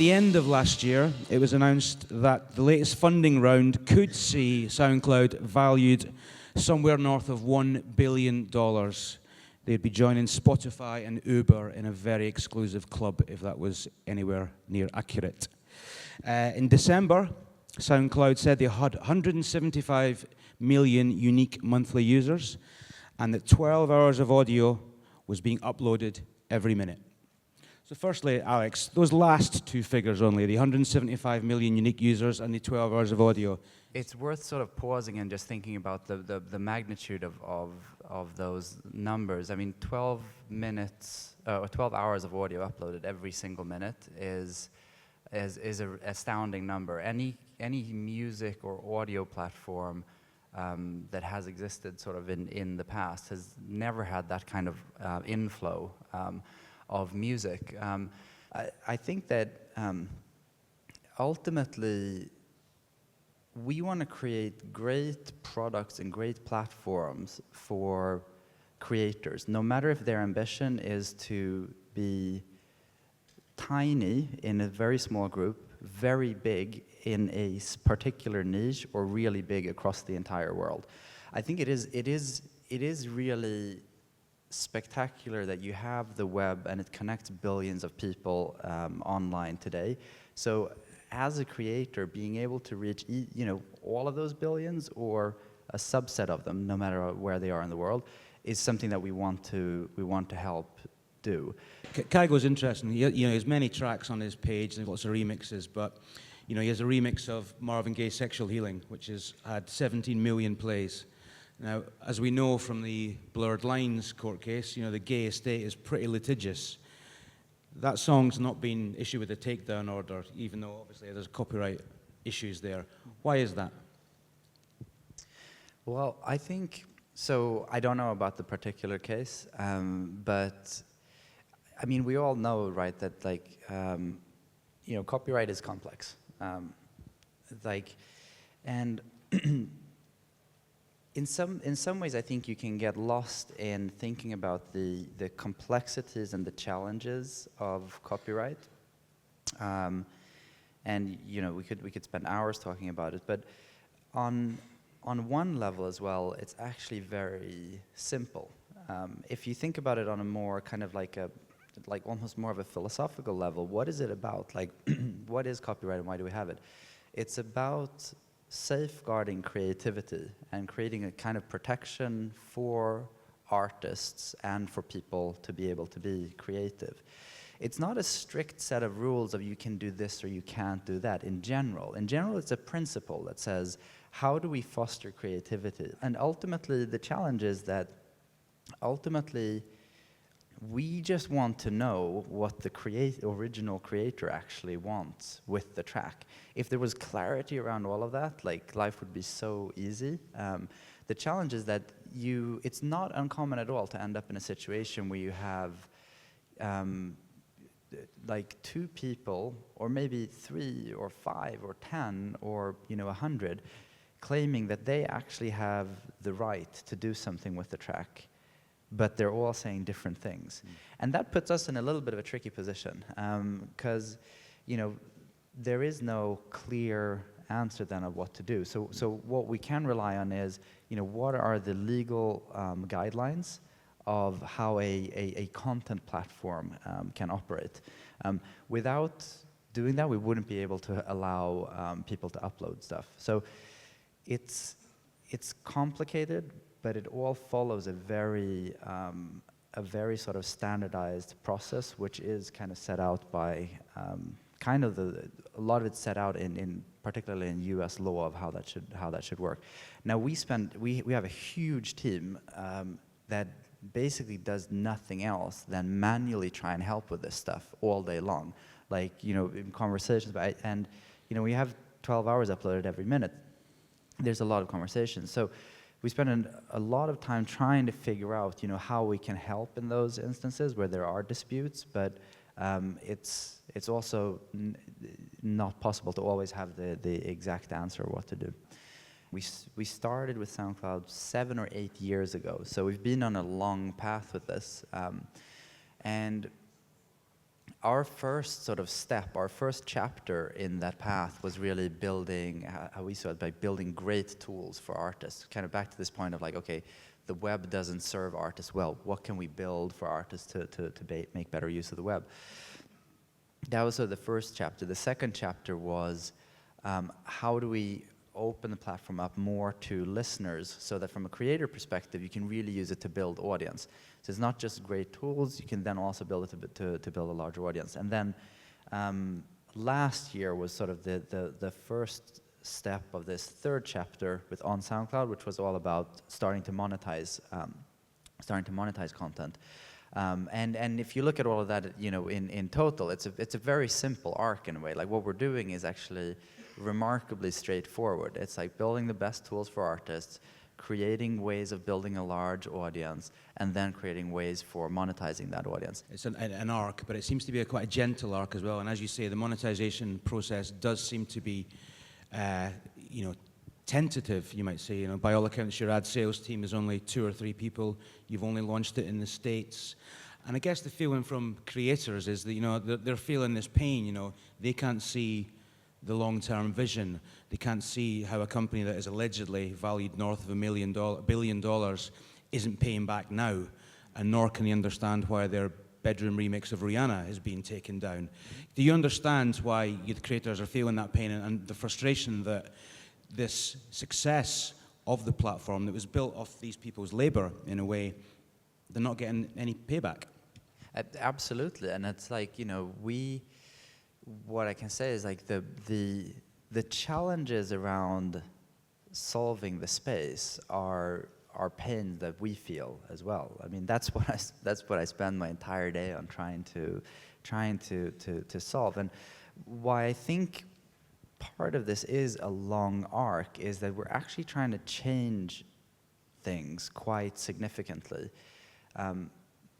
the end of last year, it was announced that the latest funding round could see SoundCloud valued somewhere north of $1 billion. They'd be joining Spotify and Uber in a very exclusive club, if that was anywhere near accurate. In December, SoundCloud said they had 175 million unique monthly users, and that 12 hours of audio was being uploaded every minute. So firstly, Alex, those last two figures only, the 175 million unique users and the 12 hours of audio. It's worth sort of pausing and just thinking about the magnitude of those numbers. I mean, 12 minutes, or 12 hours of audio uploaded every single minute is an astounding number. Any music or audio platform that has existed sort of in the past has never had that kind of inflow of music. I think that ultimately we want to create great products and great platforms for creators, no matter if their ambition is to be tiny in a very small group, very big in a particular niche, or really big across the entire world. I think it is really spectacular that you have the web and it connects billions of people online today. So as a creator, being able to reach all of those billions or a subset of them, no matter where they are in the world, is something that we want to help do. Kygo's interesting. He has many tracks on his page and lots of remixes, but he has a remix of Marvin Gaye's Sexual Healing, which has had 17 million plays. Now, as we know from the Blurred Lines court case, the Gay estate is pretty litigious. That song's not been issued with a takedown order, even though obviously there's copyright issues there. Why is that? Well, I think, so I don't know about the particular case, but I mean, we all know, right, that copyright is complex. And in some ways, I think you can get lost in thinking about the complexities and the challenges of copyright. And we could spend hours talking about it, but on one level as well, it's actually very simple. If you think about it on a more kind of like almost more of a philosophical level, what is it about? Like, what is copyright and why do we have it? It's about safeguarding creativity and creating a kind of protection for artists and for people to be able to be creative. It's not a strict set of rules of you can do this or you can't do that in general. In general, it's a principle that says, how do we foster creativity? And ultimately, the challenge is that we just want to know what the original creator actually wants with the track. If there was clarity around all of that, life would be so easy. The challenge is that it's not uncommon at all to end up in a situation where you have two people, or maybe 3 or 5 or 10 or 100, claiming that they actually have the right to do something with the track, but they're all saying different things. And that puts us in a little bit of a tricky position, because there is no clear answer then of what to do. So what we can rely on is, what are the legal guidelines of how a content platform can operate. Without doing that, we wouldn't be able to allow people to upload stuff. So it's complicated, but it all follows a very sort of standardized process, which is kind of set out by a lot of it's set out in particularly in U.S. law of how that should work. Now we have a huge team that basically does nothing else than manually try and help with this stuff all day long, in conversations. And we have 12 hours uploaded every minute. There's a lot of conversations. So we spend a lot of time trying to figure out, how we can help in those instances where there are disputes, but it's also not possible to always have the exact answer what to do. We started with SoundCloud 7 or 8 years ago, so we've been on a long path with this. And our first sort of step, our first chapter in that path was really building, how we saw it, by building great tools for artists. Kind of back to this point of like, okay, the web doesn't serve artists well. What can we build for artists to make better use of the web? That was sort of the first chapter. The second chapter was how do we open the platform up more to listeners so that from a creator perspective, you can really use it to build audience. So it's not just great tools, you can then also build it to build a larger audience. And then last year was sort of the first step of this third chapter with on SoundCloud, which was all about starting to monetize content. And if you look at all of that, you know, in total, it's a very simple arc in a way. Like what we're doing is actually remarkably straightforward. It's like building the best tools for artists, creating ways of building a large audience, and then creating ways for monetizing that audience. It's an arc, but it seems to be quite a gentle arc as well. And as you say, the monetization process does seem to be, you know, tentative, you might say. You know, by all accounts, your ad sales team is only 2 or 3 people. You've only launched it in the States. And I guess the feeling from creators is that, you know, they're feeling this pain. You know, they can't see the long-term vision. They can't see how a company that is allegedly valued north of $1 billion isn't paying back now, and nor can they understand why their bedroom remix of Rihanna is being taken down. Do you understand why the creators are feeling that pain and the frustration that this success of the platform that was built off these people's labor, in a way, they're not getting any payback? Absolutely, and it's like, you know, what I can say is like the challenges around solving the space are pains that we feel as well. I mean, that's what I spend my entire day on trying to solve. And why I think part of this is a long arc is that we're actually trying to change things quite significantly.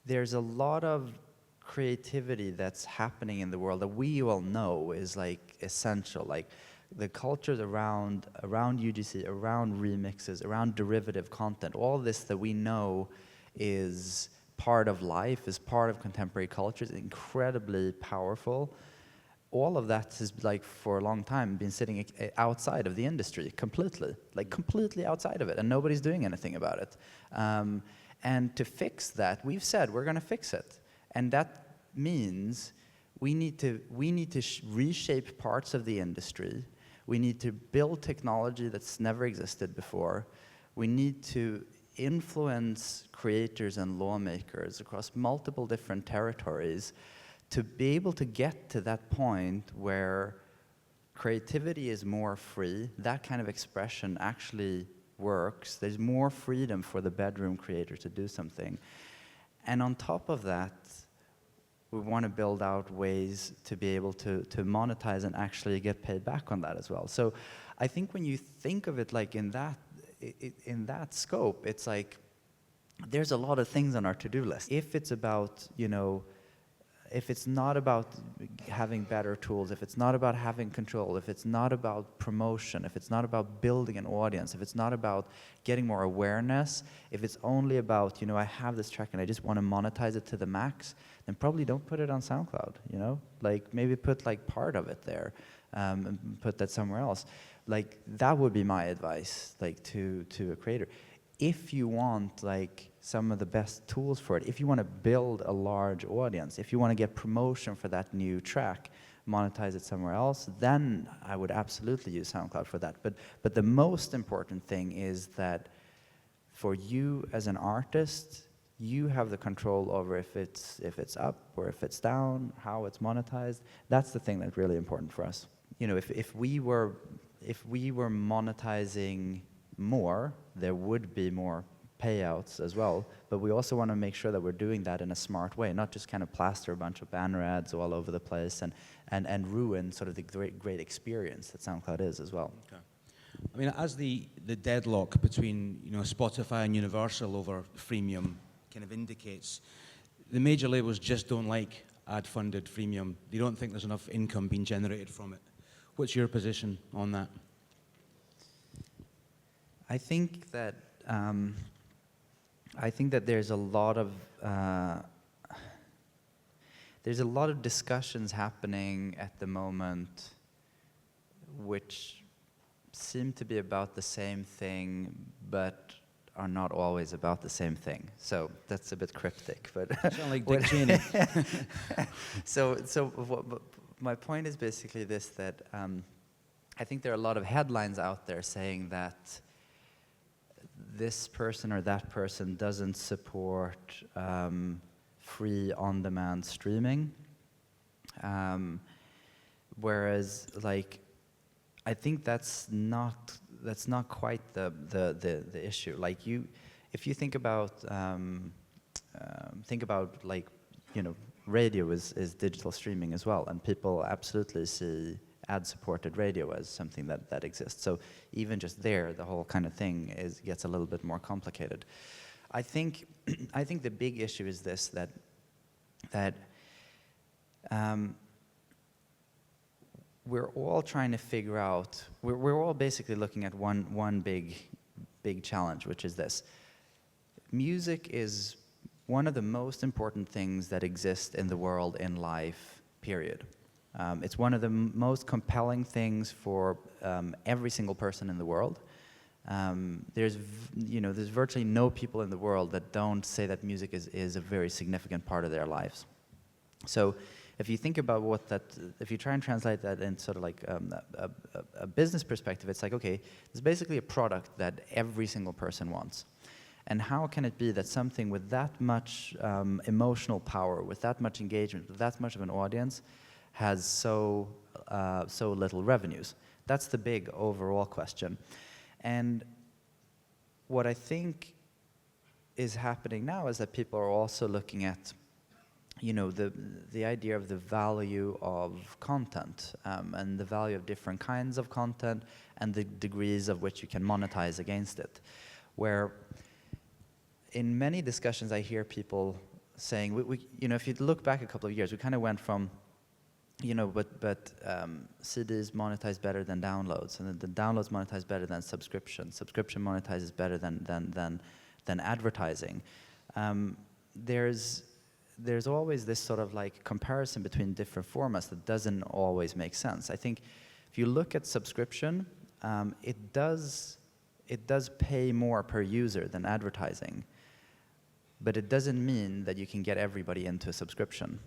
There's a lot of creativity that's happening in the world that we all know is like essential, like the cultures around UGC, around remixes, around derivative content, all this that we know is part of life, is part of contemporary culture, is incredibly powerful. All of that has, like, for a long time been sitting outside of the industry completely, like completely outside of it, and nobody's doing anything about it. And to fix that, we've said we're going to fix it. And that means we need to reshape parts of the industry. We need to build technology that's never existed before. We need to influence creators and lawmakers across multiple different territories to be able to get to that point where creativity is more free. That kind of expression actually works. There's more freedom for the bedroom creator to do something. And on top of that, we want to build out ways to be able to monetize and actually get paid back on that as well. So I think when you think of it like in that scope, it's like there's a lot of things on our to-do list. If it's about, you know, if it's not about having better tools, if it's not about having control, if it's not about promotion, if it's not about building an audience, if it's not about getting more awareness, if it's only about, you know, I have this track and I just want to monetize it to the max, then probably don't put it on SoundCloud, you know? Like maybe put like part of it there and put that somewhere else. Like that would be my advice, like to a creator. If you want like some of the best tools for it, if you want to build a large audience, if you want to get promotion for that new track, monetize it somewhere else, then I would absolutely use SoundCloud for that. But the most important thing is that for you as an artist, you have the control over if it's up or if it's down, how it's monetized. That's the thing that's really important for us. You know, if we were monetizing more, there would be more payouts as well, but we also want to make sure that we're doing that in a smart way, not just kind of plaster a bunch of banner ads all over the place and ruin sort of the great experience that SoundCloud is as well. Okay. I mean, as the deadlock between, you know, Spotify and Universal over freemium kind of indicates, the major labels just don't like ad-funded freemium. They don't think there's enough income being generated from it. What's your position on that? I think that there's a lot of there's a lot of discussions happening at the moment which seem to be about the same thing, but are not always about the same thing. So that's a bit cryptic, but Sound like Dick Cheney. My point is basically this, that I think there are a lot of headlines out there saying that this person or that person doesn't support free on-demand streaming, whereas like I think that's not quite the issue. Like if you think about like, you know, radio is digital streaming as well, and people absolutely see ad-supported radio as something that exists. So even just there, the whole kind of thing gets a little bit more complicated. I think the big issue is this, that we're all trying to figure out, we're all basically looking at one big challenge, which is this. Music is one of the most important things that exist in the world, in life, period. It's one of the most compelling things for every single person in the world. There's virtually no people in the world that don't say that music is a very significant part of their lives. So if you think about if you try and translate that in sort of like a business perspective, it's like, okay, it's basically a product that every single person wants. And how can it be that something with that much emotional power, with that much engagement, with that much of an audience, has so little revenues? That's the big overall question. And what I think is happening now is that people are also looking at, you know, the idea of the value of content, and the value of different kinds of content and the degrees of which you can monetize against it. Where in many discussions I hear people saying, you know, if you look back a couple of years, we kind of went from, you know, but CDs monetize better than downloads, and the downloads monetize better than subscription. Subscription monetizes better than advertising. There's always this sort of like comparison between different formats that doesn't always make sense. I think if you look at subscription, it does pay more per user than advertising. But it doesn't mean that you can get everybody into a subscription.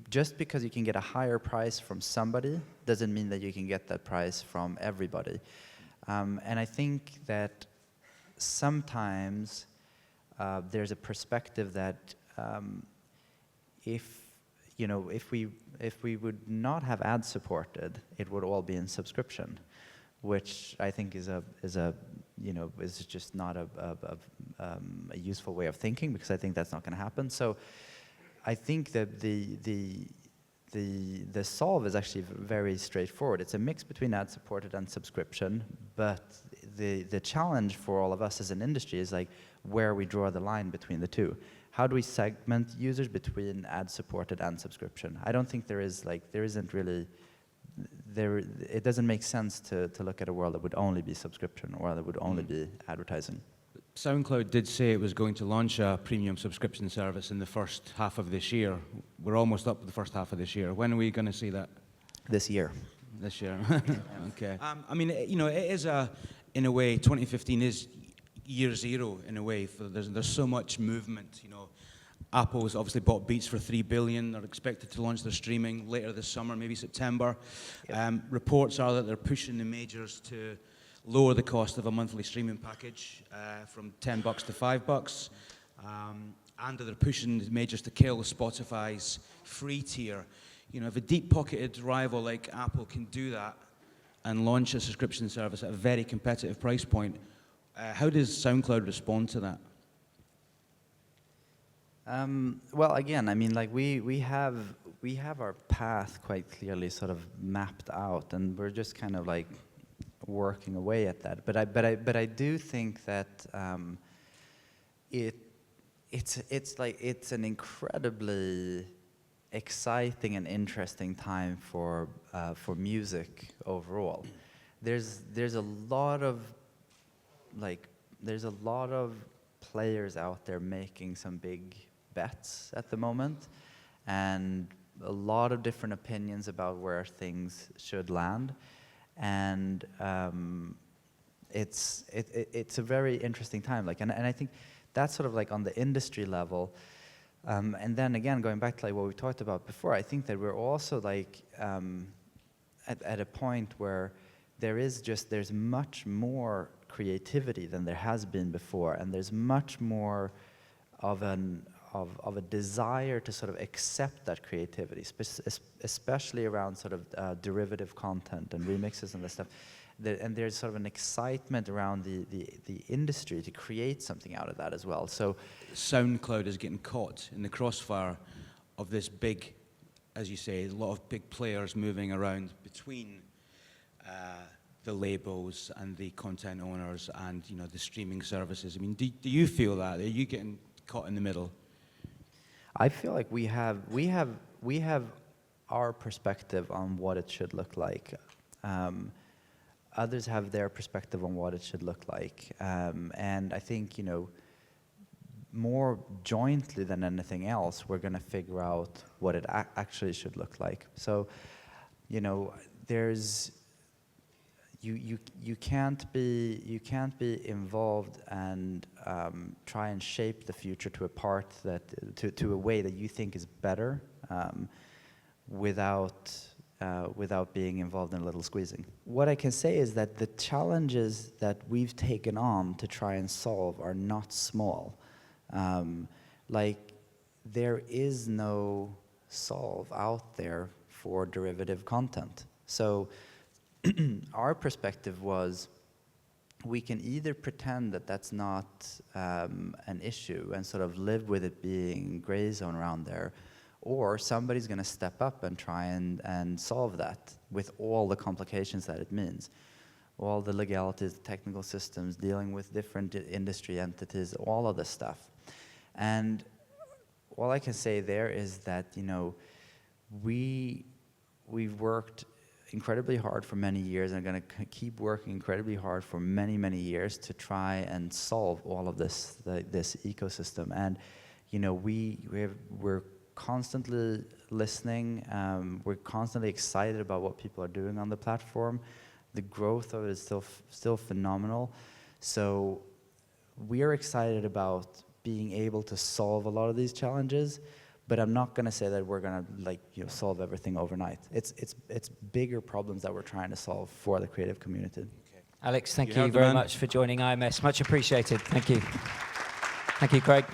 Just because you can get a higher price from somebody doesn't mean that you can get that price from everybody. And I think that sometimes there's a perspective that if we would not have ad supported, it would all be in subscription, which I think is just not a useful way of thinking, because I think that's not going to happen. So I think that the solve is actually very straightforward. It's a mix between ad supported and subscription, but the challenge for all of us as an industry is like where we draw the line between the two. How do we segment users between ad supported and subscription? I don't think it doesn't make sense to look at a world that would only be subscription or that would only be advertising. SoundCloud did say it was going to launch a premium subscription service in the first half of this year. We're almost up to the first half of this year. When are we going to see that? This year. This year. Okay. I mean, you know, it is in a way, 2015 is year zero in a way. There's so much movement, you know. Apple's obviously bought Beats for $3 billion. They're expected to launch their streaming later this summer, maybe September. Yep. Reports are that they're pushing the majors to lower the cost of a monthly streaming package from $10 to $5. And they're pushing the majors to kill Spotify's free tier. You know, if a deep-pocketed rival like Apple can do that and launch a subscription service at a very competitive price point, how does SoundCloud respond to that? Well, again, I mean, like we have our path quite clearly sort of mapped out, and we're just kind of like working away at that. But I do think that it's an incredibly exciting and interesting time for music overall. There's a lot of players out there making some big bets at the moment, and a lot of different opinions about where things should land, and it's a very interesting time. Like, and I think that's sort of like on the industry level. And then again, going back to like what we talked about before, I think that we're also like at a point where there's much more creativity than there has been before, and there's much more of a desire to sort of accept that creativity, especially around sort of derivative content and remixes and this stuff. And there's sort of an excitement around the industry to create something out of that as well. So SoundCloud is getting caught in the crossfire of this big, as you say, a lot of big players moving around between the labels and the content owners and, you know, the streaming services. I mean, do you feel that? Are you getting caught in the middle? I feel like we have our perspective on what it should look like. Others have their perspective on what it should look like. And I think, you know, more jointly than anything else, we're going to figure out what it actually should look like. So, you know, there's you can't be involved and try and shape the future to a part that to a way that you think is better without being involved in a little squeezing. What I can say is that the challenges that we've taken on to try and solve are not small. Like, there is no solve out there for derivative content. So our perspective was, we can either pretend that that's not an issue and sort of live with it being gray zone around there, or somebody's going to step up and try and solve that with all the complications that it means. All the legalities, the technical systems, dealing with different industry entities, all of this stuff. And all I can say there is that, you know, we've worked incredibly hard for many years, and are going to keep working incredibly hard for many, many years to try and solve all of this ecosystem. And, you know, we're constantly listening. We're constantly excited about what people are doing on the platform. The growth of it is still phenomenal. So we are excited about being able to solve a lot of these challenges, but I'm not going to say that we're going to, like, you know, solve everything overnight. It's bigger problems that we're trying to solve for the creative community. Okay. Alex, thank you very much for joining IMS. Much appreciated. Thank you. Thank you, Craig.